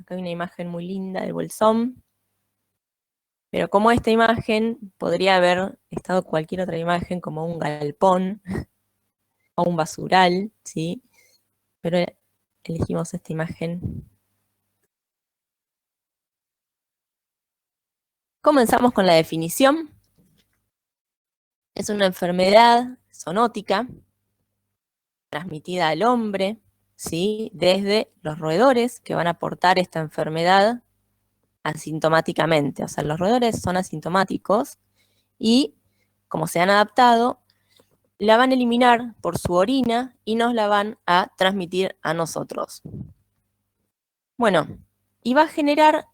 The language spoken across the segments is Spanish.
Acá hay una imagen muy linda del bolsón. Pero como esta imagen podría haber estado cualquier otra imagen, como un galpón o un basural, ¿sí? Pero elegimos esta imagen. Comenzamos con la definición. Es una enfermedad zoonótica transmitida al hombre, ¿sí? Desde los roedores que van a portar esta enfermedad asintomáticamente. O sea, los roedores son asintomáticos y, como se han adaptado, la van a eliminar por su orina y nos la van a transmitir a nosotros. Bueno, y va a generar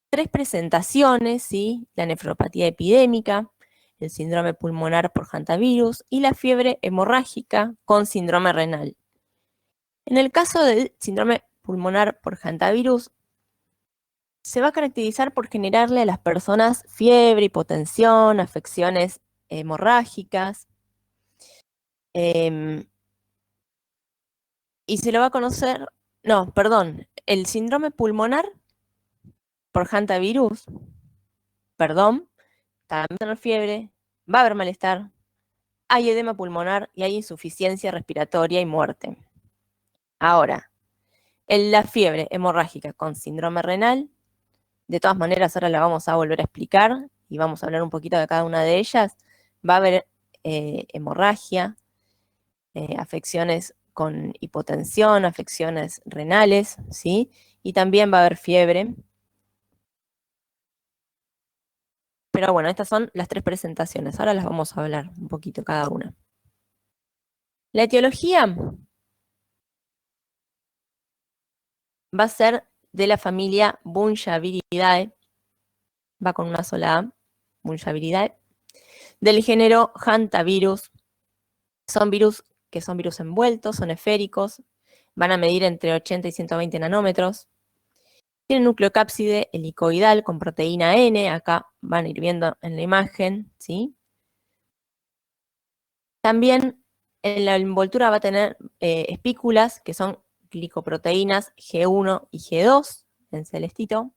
3 presentaciones, ¿sí? La nefropatía epidémica, el síndrome pulmonar por hantavirus y la fiebre hemorrágica con síndrome renal. En el caso del síndrome pulmonar por hantavirus, se va a caracterizar por generarle a las personas fiebre, hipotensión, afecciones hemorrágicas, y se lo va a conocer, no, perdón, el síndrome pulmonar por hantavirus, perdón, también va a tener fiebre, va a haber malestar, hay edema pulmonar y hay insuficiencia respiratoria y muerte. Ahora, en la fiebre hemorrágica con síndrome renal, de todas maneras ahora la vamos a volver a explicar y vamos a hablar un poquito de cada una de ellas, va a haber hemorragia, afecciones con hipotensión, afecciones renales, ¿sí? Y también va a haber fiebre. Pero bueno, estas son las 3 presentaciones. Ahora las vamos a hablar un poquito cada una. La etiología va a ser de la familia Bunchiaviridae, va con una sola A, Bunchiaviridae, del género Hantavirus. Son virus que son virus envueltos, son esféricos, van a medir entre 80 y 120 nanómetros. Tienen nucleocápside helicoidal con proteína N, acá van a ir viendo en la imagen, ¿sí? También en la envoltura va a tener espículas, que son glicoproteínas G1 y G2, en celestito.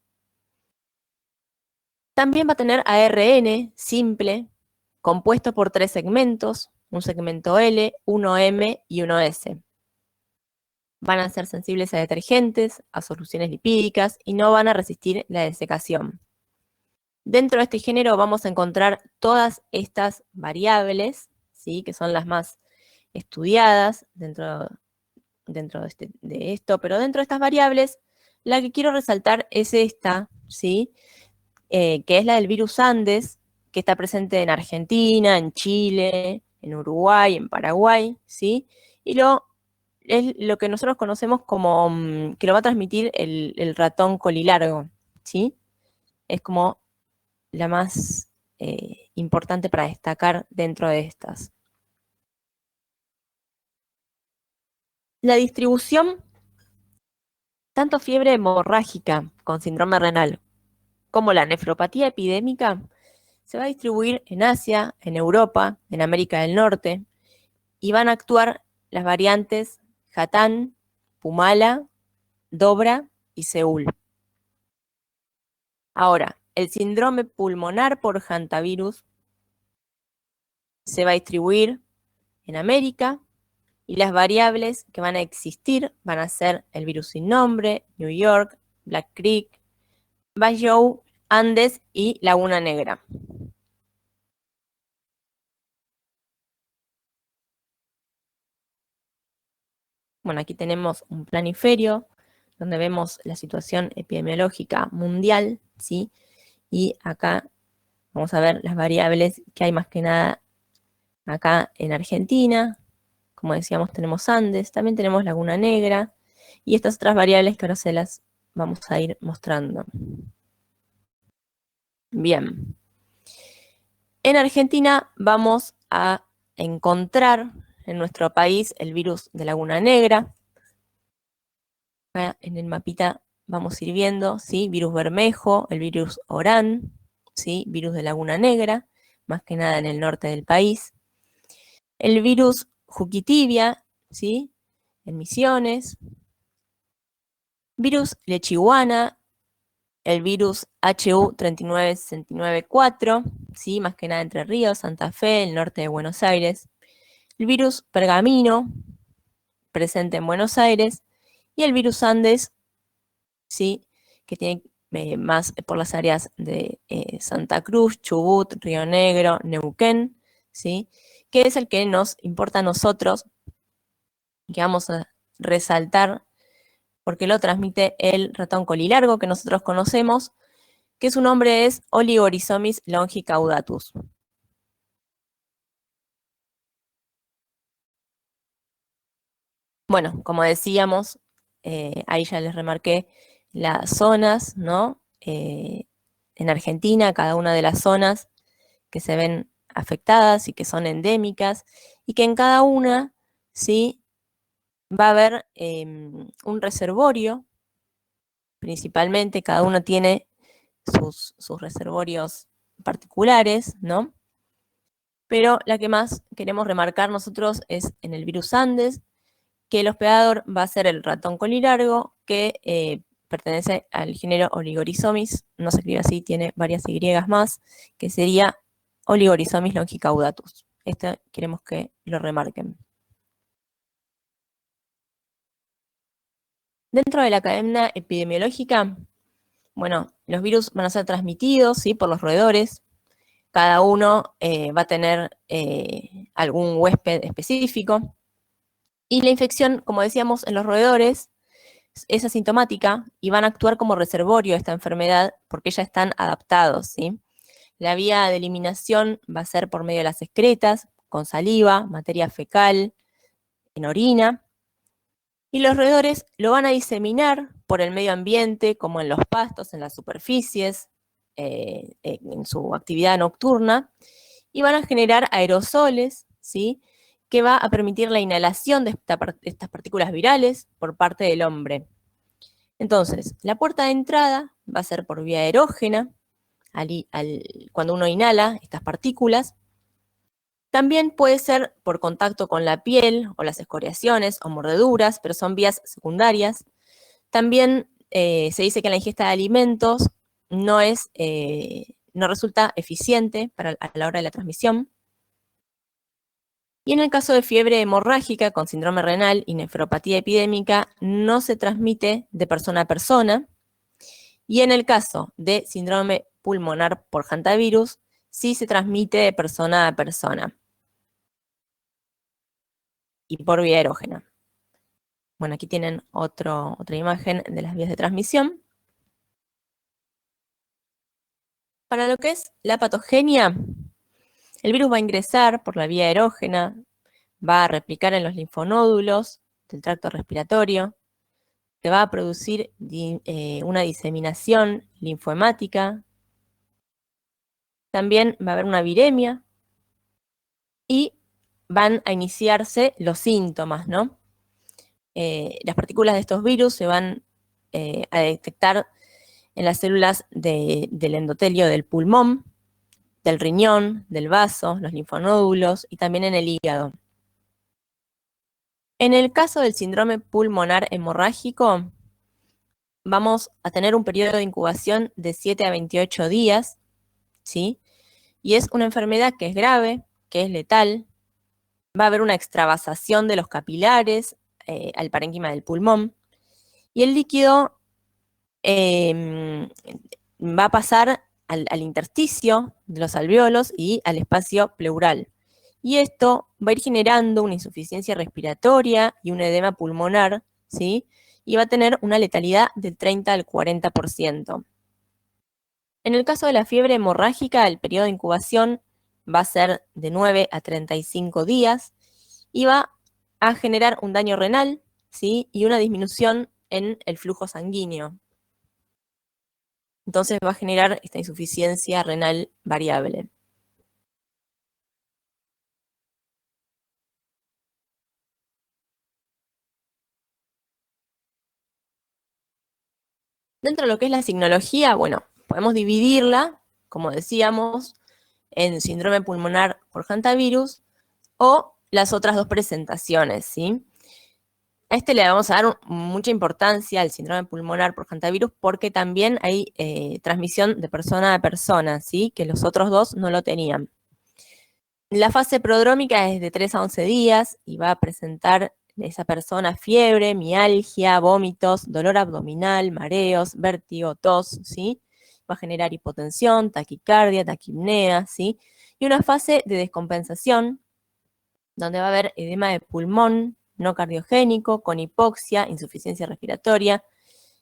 También va a tener ARN simple, compuesto por 3 segmentos, un segmento L, 1M y 1S. Van a ser sensibles a detergentes, a soluciones lipídicas y no van a resistir la desecación. Dentro de este género vamos a encontrar todas estas variables, ¿sí? Que son las más estudiadas dentro de esto, pero dentro de estas variables, la que quiero resaltar es esta, ¿sí? Que es la del virus Andes, que está presente en Argentina, en Chile, en Uruguay, en Paraguay, ¿sí? Y es lo que nosotros conocemos como que lo va a transmitir el ratón colilargo, ¿sí? Es como la más importante para destacar dentro de estas. La distribución, tanto fiebre hemorrágica con síndrome renal como la nefropatía epidémica, se va a distribuir en Asia, en Europa, en América del Norte, y van a actuar las variantes Hatán, Pumala, Dobra y Seúl. Ahora, el síndrome pulmonar por hantavirus se va a distribuir en América, y las variables que van a existir van a ser el virus sin nombre, New York, Black Creek, Bayou, Andes y Laguna Negra. Bueno, aquí tenemos un planiferio donde vemos la situación epidemiológica mundial, ¿sí? Y acá vamos a ver las variables que hay más que nada acá en Argentina. Como decíamos, tenemos Andes, también tenemos Laguna Negra, y estas otras variables que ahora se las vamos a ir mostrando. Bien. En Argentina vamos a encontrar en nuestro país el virus de Laguna Negra. Acá en el mapita vamos a ir viendo, ¿sí? Virus Bermejo, el virus Orán, ¿sí? Virus de Laguna Negra, más que nada en el norte del país. El virus Juquitibia, ¿sí? En Misiones. Virus lechihuana, el virus HU39694, ¿sí? Más que nada Entre Ríos, Santa Fe, el norte de Buenos Aires. El virus pergamino, presente en Buenos Aires. Y el virus Andes, ¿sí? Que tiene más por las áreas de Santa Cruz, Chubut, Río Negro, Neuquén, ¿sí? Que es el que nos importa a nosotros, que vamos a resaltar, porque lo transmite el ratón colilargo que nosotros conocemos, que su nombre es Oligorhizomis longicaudatus. Bueno, como decíamos, ahí ya les remarqué las zonas, ¿no? En Argentina, cada una de las zonas que se ven afectadas y que son endémicas, y que en cada una, ¿sí? Va a haber un reservorio, principalmente, cada uno tiene sus reservorios particulares, ¿no? Pero la que más queremos remarcar nosotros es en el virus Andes, que el hospedador va a ser el ratón colilargo, que pertenece al género Oligorhizomis, no se escribe así, tiene varias Y más, que sería Oligorhizomis longicaudatus. Esto queremos que lo remarquen. Dentro de la cadena epidemiológica, bueno, los virus van a ser transmitidos, ¿sí? Por los roedores. Cada uno va a tener algún huésped específico. Y la infección, como decíamos, en los roedores es asintomática y van a actuar como reservorio de esta enfermedad porque ya están adaptados, ¿sí? La vía de eliminación va a ser por medio de las excretas, con saliva, materia fecal, en orina. Y los roedores lo van a diseminar por el medio ambiente, como en los pastos, en las superficies, en su actividad nocturna, y van a generar aerosoles, ¿sí? Que va a permitir la inhalación de estas partículas virales por parte del hombre. Entonces, la puerta de entrada va a ser por vía erógena, cuando uno inhala estas partículas. También puede ser por contacto con la piel o las escoriaciones o mordeduras, pero son vías secundarias. También se dice que la ingesta de alimentos no resulta eficiente a la hora de la transmisión. Y en el caso de fiebre hemorrágica con síndrome renal y nefropatía epidémica, no se transmite de persona a persona. Y en el caso de síndrome pulmonar por hantavirus, sí se transmite de persona a persona y por vía erógena. Bueno, aquí tienen otra imagen de las vías de transmisión. Para lo que es la patogenia, el virus va a ingresar por la vía erógena, va a replicar en los linfonódulos del tracto respiratorio, se va a producir una diseminación linfohemática, también va a haber una viremia y van a iniciarse los síntomas, ¿no? Las partículas de estos virus se van a detectar en las células del endotelio del pulmón, del riñón, del vaso, los linfonódulos y también en el hígado. En el caso del síndrome pulmonar hemorrágico, vamos a tener un periodo de incubación de 7 a 28 días, ¿sí? Y es una enfermedad que es grave, que es letal. Va a haber una extravasación de los capilares al parénquima del pulmón. Y el líquido va a pasar al intersticio de los alvéolos y al espacio pleural. Y esto va a ir generando una insuficiencia respiratoria y un edema pulmonar, ¿sí? Y va a tener una letalidad del 30 al 40%. En el caso de la fiebre hemorrágica, el periodo de incubación va a ser de 9 a 35 días y va a generar un daño renal, ¿sí? Y una disminución en el flujo sanguíneo. Entonces va a generar esta insuficiencia renal variable. Dentro de lo que es la signología, bueno, podemos dividirla, como decíamos, en síndrome pulmonar por hantavirus o las otras dos presentaciones, ¿sí? A este le vamos a dar mucha importancia al síndrome pulmonar por hantavirus porque también hay transmisión de persona a persona, ¿sí? Que los otros dos no lo tenían. La fase prodrómica es de 3 a 11 días y va a presentar esa persona fiebre, mialgia, vómitos, dolor abdominal, mareos, vértigo, tos, ¿sí? Va a generar hipotensión, taquicardia, taquipnea, ¿sí? Y una fase de descompensación, donde va a haber edema de pulmón no cardiogénico, con hipoxia, insuficiencia respiratoria,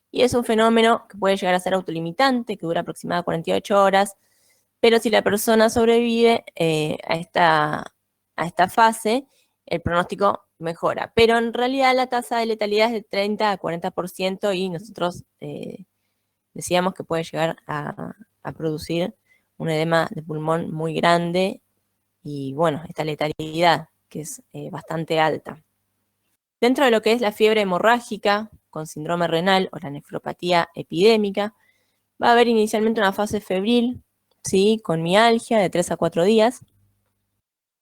y es un fenómeno que puede llegar a ser autolimitante, que dura aproximadamente 48 horas, pero si la persona sobrevive a esta fase, el pronóstico mejora. Pero en realidad la tasa de letalidad es de 30 a 40% y nosotros decíamos que puede llegar a producir un edema de pulmón muy grande y bueno, esta letalidad que es bastante alta. Dentro de lo que es la fiebre hemorrágica con síndrome renal o la nefropatía epidémica, va a haber inicialmente una fase febril, ¿sí? Con mialgia de 3 a 4 días.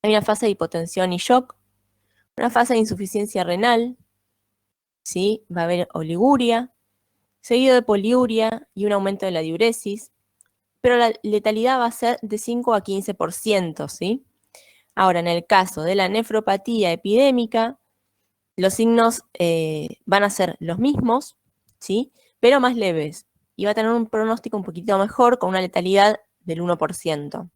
Hay una fase de hipotensión y shock, una fase de insuficiencia renal, ¿sí? Va a haber oliguria, seguido de poliuria y un aumento de la diuresis, pero la letalidad va a ser de 5 a 15%, ¿sí? Ahora, en el caso de la nefropatía epidémica, los signos van a ser los mismos, ¿sí? Pero más leves, y va a tener un pronóstico un poquito mejor con una letalidad del 1%.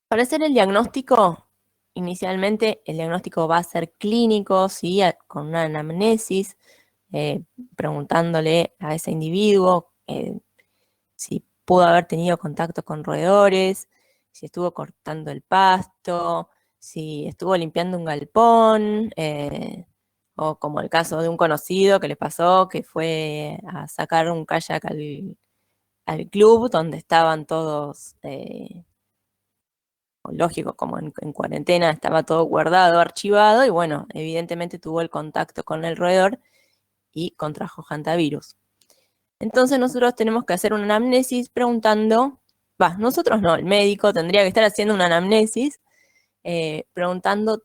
Para hacer el diagnóstico, inicialmente el diagnóstico va a ser clínico, ¿sí? Con una anamnesis, preguntándole a ese individuo si pudo haber tenido contacto con roedores, si estuvo cortando el pasto, si estuvo limpiando un galpón, o como el caso de un conocido que le pasó, que fue a sacar un kayak al club donde estaban todos, lógico, como en cuarentena estaba todo guardado, archivado, y bueno, evidentemente tuvo el contacto con el roedor y contrajo hantavirus. Entonces nosotros tenemos que hacer una anamnesis preguntando, nosotros no, el médico tendría que estar haciendo una anamnesis preguntando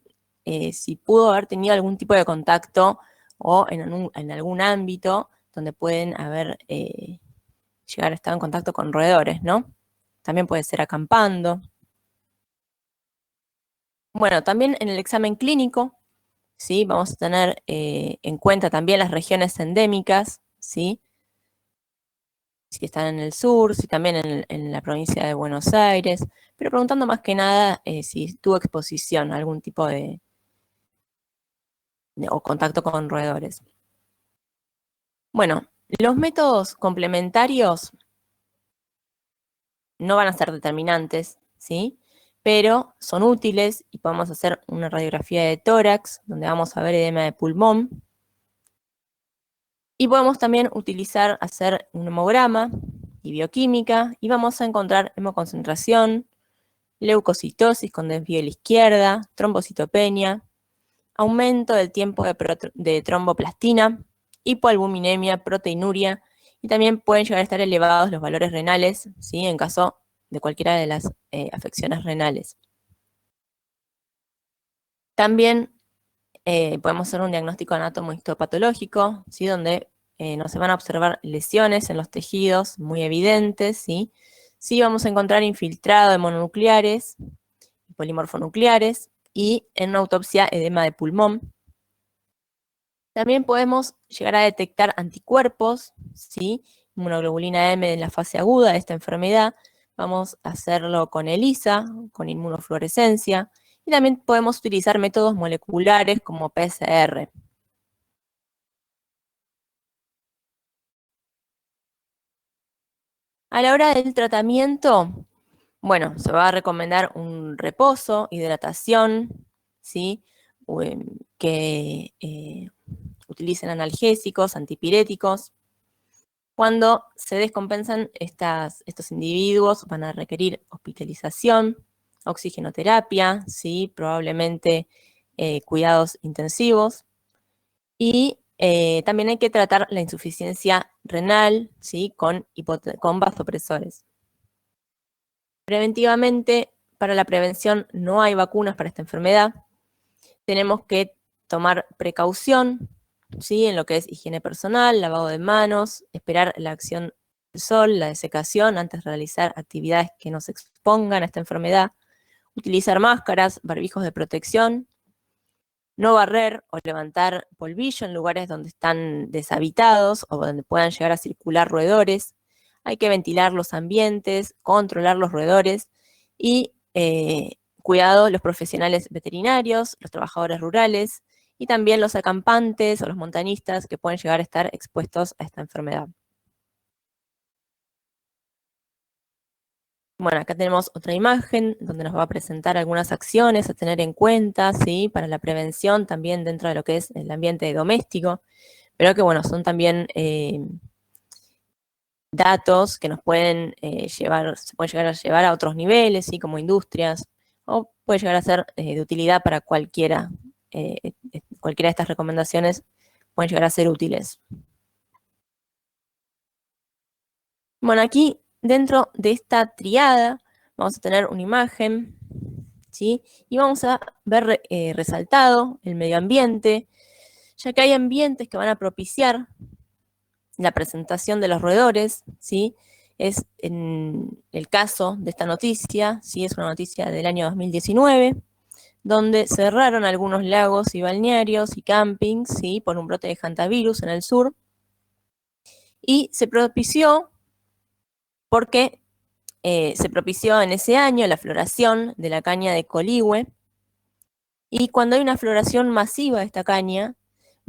si pudo haber tenido algún tipo de contacto o en algún ámbito donde pueden haber llegar a estar en contacto con roedores, ¿no? También puede ser acampando. Bueno, también en el examen clínico, ¿sí? Vamos a tener en cuenta también las regiones endémicas, ¿sí? Si están en el sur, si también en la provincia de Buenos Aires, pero preguntando más que nada si tuvo exposición a algún tipo o contacto con roedores. Bueno, los métodos complementarios no van a ser determinantes, ¿sí? Pero son útiles y podemos hacer una radiografía de tórax, donde vamos a ver edema de pulmón. Y podemos también hacer un hemograma y bioquímica, y vamos a encontrar hemoconcentración, leucocitosis con desvío a la izquierda, trombocitopenia, aumento del tiempo de tromboplastina, hipoalbuminemia, proteinuria, y también pueden llegar a estar elevados los valores renales, ¿sí? En caso de cualquiera de las afecciones renales. También podemos hacer un diagnóstico anatómico-histopatológico, ¿sí? Donde no se van a observar lesiones en los tejidos muy evidentes, ¿sí? Sí vamos a encontrar infiltrado de mononucleares, polimorfonucleares, y en una autopsia edema de pulmón. También podemos llegar a detectar anticuerpos, ¿sí? Inmunoglobulina M en la fase aguda de esta enfermedad. Vamos a hacerlo con ELISA, con inmunofluorescencia, y también podemos utilizar métodos moleculares como PCR. A la hora del tratamiento, bueno, se va a recomendar un reposo, hidratación, ¿sí? Que utilicen analgésicos, antipiréticos. Cuando se descompensan estos individuos, van a requerir hospitalización, oxigenoterapia, ¿sí? Probablemente cuidados intensivos. Y también hay que tratar la insuficiencia renal, ¿sí? Con vasopresores. Preventivamente para la prevención no hay vacunas para esta enfermedad. Tenemos que tomar precaución, ¿sí? En lo que es higiene personal, lavado de manos, esperar la acción del sol, la desecación antes de realizar actividades que nos expongan a esta enfermedad, utilizar máscaras, barbijos de protección, no barrer o levantar polvillo en lugares donde están deshabitados o donde puedan llegar a circular roedores. Hay que ventilar los ambientes, controlar los roedores y cuidado los profesionales veterinarios, los trabajadores rurales y también los acampantes o los montañistas que pueden llegar a estar expuestos a esta enfermedad. Bueno, acá tenemos otra imagen donde nos va a presentar algunas acciones a tener en cuenta, ¿sí? Para la prevención también dentro de lo que es el ambiente doméstico, pero que bueno, son también datos que nos pueden se pueden llegar a llevar a otros niveles, ¿sí? Como industrias, o puede llegar a ser de utilidad para cualquiera. Cualquiera de estas recomendaciones pueden llegar a ser útiles. Bueno, aquí dentro de esta triada vamos a tener una imagen, ¿sí? Y vamos a ver resaltado el medio ambiente, ya que hay ambientes que van a propiciar la presentación de los roedores, ¿sí? Es en el caso de esta noticia, ¿sí? Es una noticia del año 2019, donde cerraron algunos lagos y balnearios y campings, ¿sí? Por un brote de hantavirus en el sur, y se propició porque se propició en ese año la floración de la caña de coligüe, y cuando hay una floración masiva de esta caña,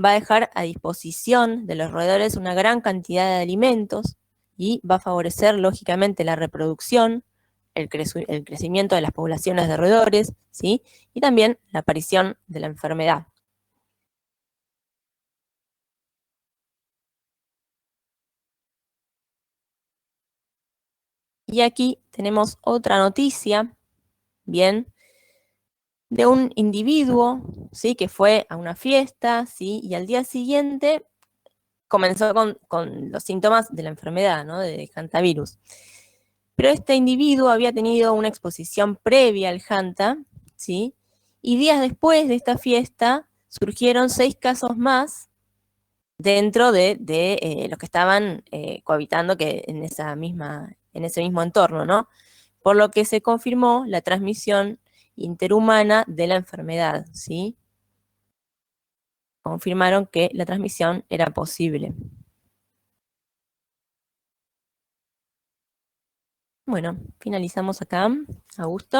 va a dejar a disposición de los roedores una gran cantidad de alimentos y va a favorecer lógicamente la reproducción, el crecimiento de las poblaciones de roedores, ¿sí? Y también la aparición de la enfermedad. Y aquí tenemos otra noticia, bien, de un individuo, ¿sí? Que fue a una fiesta, ¿sí? Y al día siguiente comenzó con los síntomas de la enfermedad, ¿no? De hantavirus. Pero este individuo había tenido una exposición previa al hanta, ¿sí? Y días después de esta fiesta surgieron 6 casos más dentro de los que estaban cohabitando que en ese mismo entorno, ¿no? Por lo que se confirmó la transmisión interhumana de la enfermedad, ¿sí? Confirmaron que la transmisión era posible. Bueno, finalizamos acá. Augusto.